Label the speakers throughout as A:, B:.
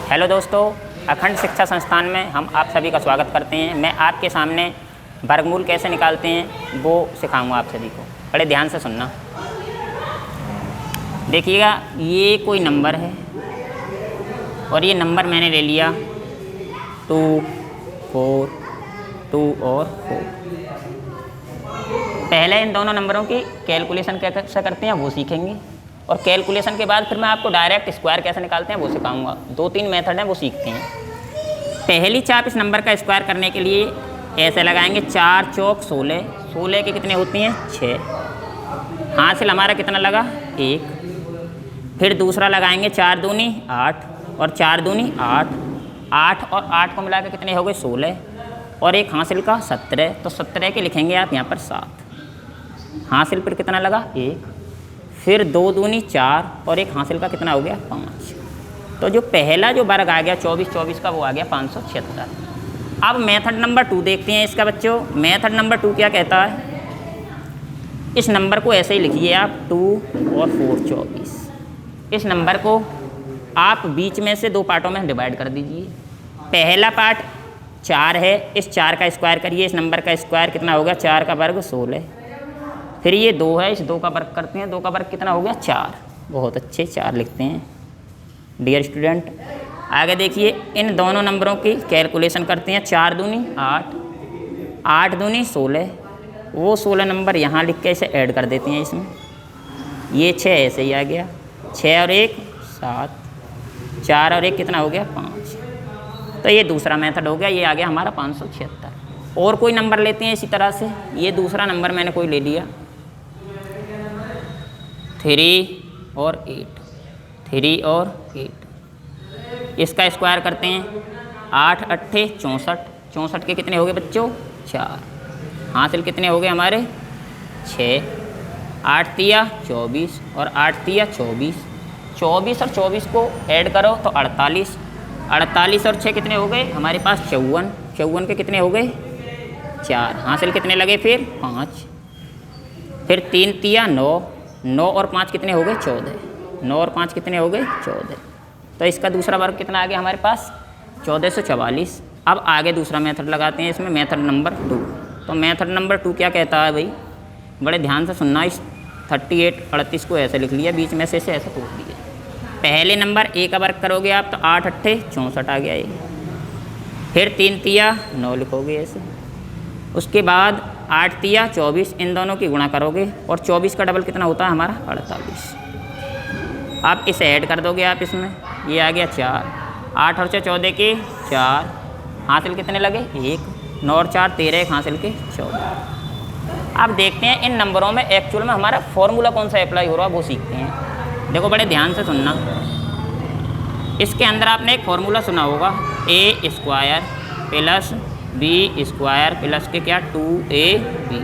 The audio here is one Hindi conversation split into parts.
A: हेलो दोस्तों, अखंड शिक्षा संस्थान में हम आप सभी का स्वागत करते हैं। मैं आपके सामने वर्गमूल कैसे निकालते हैं वो सिखाऊंगा आप सभी को। बड़े ध्यान से सुनना। देखिएगा, ये कोई नंबर है और ये नंबर मैंने ले लिया 2, 4, 2 और 4। पहले इन दोनों नंबरों की कैलकुलेशन कैसे करते हैं वो सीखेंगे और कैलकुलेशन के बाद फिर मैं आपको डायरेक्ट स्क्वायर कैसे निकालते हैं वो सिखाऊंगा। 2-3 मेथड हैं वो सीखते हैं। पहली चाप इस नंबर का स्क्वायर करने के लिए ऐसे लगाएंगे 4 चौक 16। 16 के कितने होती हैं 6। हासिल हमारा कितना लगा 1। फिर दूसरा लगाएंगे 4 दूनी 8 और 4 दूनी 8। 8 और 8 को मिला के कितने हो गए 16 और एक हासिल का 17। तो 17 के लिखेंगे आप यहाँ पर 7। हासिल पर कितना लगा 1। फिर 2 दूनी 4 और एक हासिल का कितना हो गया 5। तो जो पहला जो वर्ग आ गया 24 का वो आ गया 576। अब मेथड नंबर 2 देखते हैं इसका बच्चों। मेथड नंबर 2 क्या कहता है, इस नंबर को ऐसे ही लिखिए आप 2 और 4 24। इस नंबर को आप बीच में से 2 पार्टों में डिवाइड कर दीजिए। पहला पार्ट 4 है, इस 4 का स्क्वायर करिए। इस नंबर का स्क्वायर कितना हो गया 4 का वर्ग 16। फिर ये 2 है, इस 2 का वर्ग करते हैं। 2 का वर्ग कितना हो गया 4। बहुत अच्छे 4 लिखते हैं डियर स्टूडेंट। आगे देखिए, इन दोनों नंबरों की कैलकुलेशन करते हैं। 4 दूनी 8, 8 दूनी 16। वो 16 नंबर यहाँ लिख के इसे ऐड कर देते हैं इसमें। ये 6 ऐसे ही आ गया। 6 और 1 7, 4 और 1 कितना हो गया 5। तो ये दूसरा मेथड हो गया। ये आ गया हमारा 576। और कोई नंबर लेते हैं इसी तरह से। ये दूसरा नंबर मैंने कोई ले लिया 3 और 8। 3 और 8 इसका स्क्वायर करते हैं। 8 अट्ठे 64। 64 के कितने हो गए बच्चों 4। हासिल कितने हो गए हमारे 6। 8 तिया 24 और 8 तिया 24। 24 और 24 को ऐड करो तो 48। 48 और 6 कितने हो गए हमारे पास 54। 54 के कितने हो गए 4। हासिल कितने लगे फिर 5। फिर 3 तिया 9। 9 और 5 कितने हो गए 14। 9 और 5 कितने हो गए 14। तो इसका दूसरा वर्ग कितना आ गया हमारे पास 1444। अब आगे दूसरा मेथड लगाते हैं इसमें, मेथड नंबर 2। तो मेथड नंबर 2 क्या कहता है भाई, बड़े ध्यान से सुनना। इस 38 38 को ऐसे लिख लिया, बीच में से ऐसे तोड़ दिया। पहले नंबर A का वर्ग करोगे आप तो 8 अट्ठे 64 आ गया ये। फिर 3 तिया 9 लिखोगे ऐसे। उसके बाद 8 तिया 24, इन दोनों की गुणा करोगे और 24 का डबल कितना होता है हमारा 48। आप इसे ऐड कर दोगे आप इसमें, ये आ गया 4। 8 और 6 14 के 4। हासिल कितने लगे 1। 9 और 4 13, एक हासिल के 14। अब देखते हैं इन नंबरों में एक्चुअल में हमारा फॉर्मूला कौन सा अप्लाई हो रहा है वो सीखते हैं। देखो बड़े ध्यान से सुनना। इसके अंदर आपने एक फॉर्मूला सुना होगा A square plus B square plus के क्या 2AB।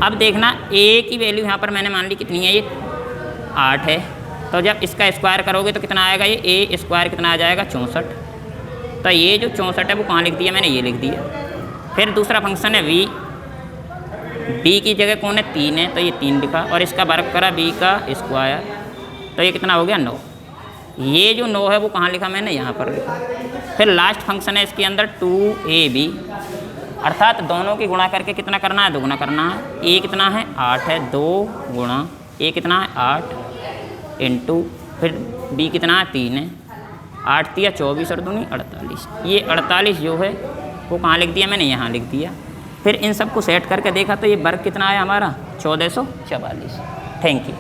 A: अब देखना A की वैल्यू यहाँ पर मैंने मान ली कितनी है, ये 8 है। तो जब इसका स्क्वायर करोगे तो कितना आएगा, ये A स्क्वायर कितना आ जाएगा 64। तो ये जो 64 है वो कहाँ लिख दिया मैंने, ये लिख दिया। फिर दूसरा फंक्शन है B की जगह कौन है 3 है, तो ये 3 लिखा और इसका वर्ग करा B का स्क्वायर। तो ये कितना हो गया 9। ये जो 9 है वो कहाँ लिखा मैंने, यहाँ पर लिखा। फिर लास्ट फंक्शन है इसके अंदर 2AB, अर्थात दोनों की गुणा करके कितना करना है, दोगुना करना है। A कितना है 8 है, 2 गुणा A कितना है 8 इंटू फिर B कितना है 3 है। 8 तिया 24 और दूनी 48। ये 48 जो है वो कहाँ लिख दिया मैंने, यहाँ लिख दिया। फिर इन सब को सेट करके देखा तो ये वर्ग कितना आया हमारा 1444। Thank you.